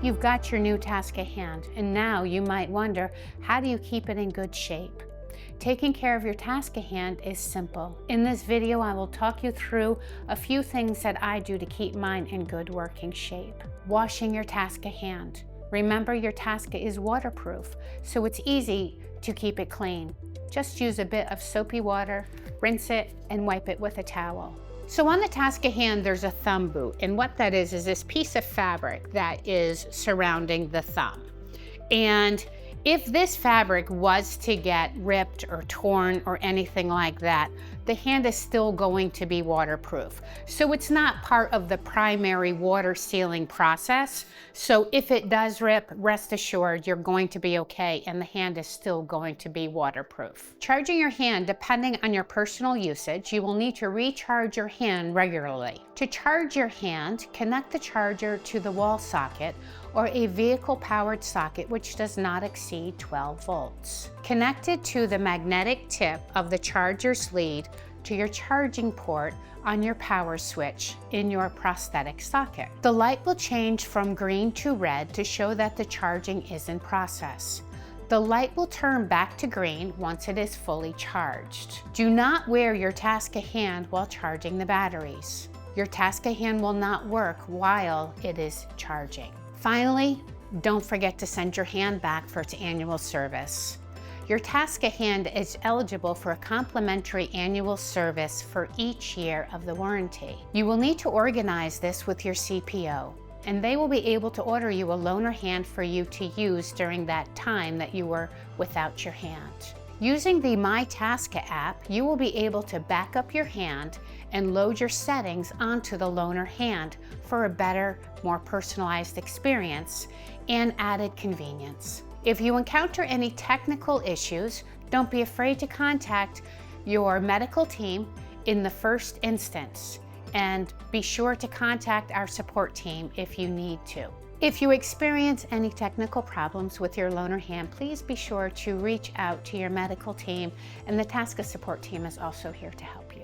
You've got your new TASKA hand, and now you might wonder, how do you keep it in good shape? Taking care of your TASKA hand is simple. In this video, I will talk you through a few things that I do to keep mine in good working shape. Washing your TASKA hand. Remember, your TASKA is waterproof, so it's easy to keep it clean. Just use a bit of soapy water, rinse it, and wipe it with a towel. So on the TASKA hand, there's a thumb boot, and what that is this piece of fabric that is surrounding the thumb. And if this fabric was to get ripped or torn or anything like that, the hand is still going to be waterproof. So it's not part of the primary water sealing process. So if it does rip, rest assured you're going to be okay and the hand is still going to be waterproof. Charging your hand, depending on your personal usage, you will need to recharge your hand regularly. To charge your hand, connect the charger to the wall socket or a vehicle-powered socket which does not exceed 12 volts. Connected to the magnetic tip of the charger's lead to your charging port on your power switch in your prosthetic socket. The light will change from green to red to show that the charging is in process. The light will turn back to green once it is fully charged. Do not wear your TASKA hand while charging the batteries. Your TASKA hand will not work while it is charging. Finally, don't forget to send your hand back for its annual service. Your TASKA hand is eligible for a complimentary annual service for each year of the warranty. You will need to organize this with your CPO, and they will be able to order you a loaner hand for you to use during that time that you were without your hand. Using the My TASKA app, you will be able to back up your hand and load your settings onto the loaner hand for a better, more personalized experience and added convenience. If you encounter any technical issues, don't be afraid to contact your medical team in the first instance, and be sure to contact our support team if you need to. If you experience any technical problems with your loaner hand, please be sure to reach out to your medical team, and the TASKA support team is also here to help you.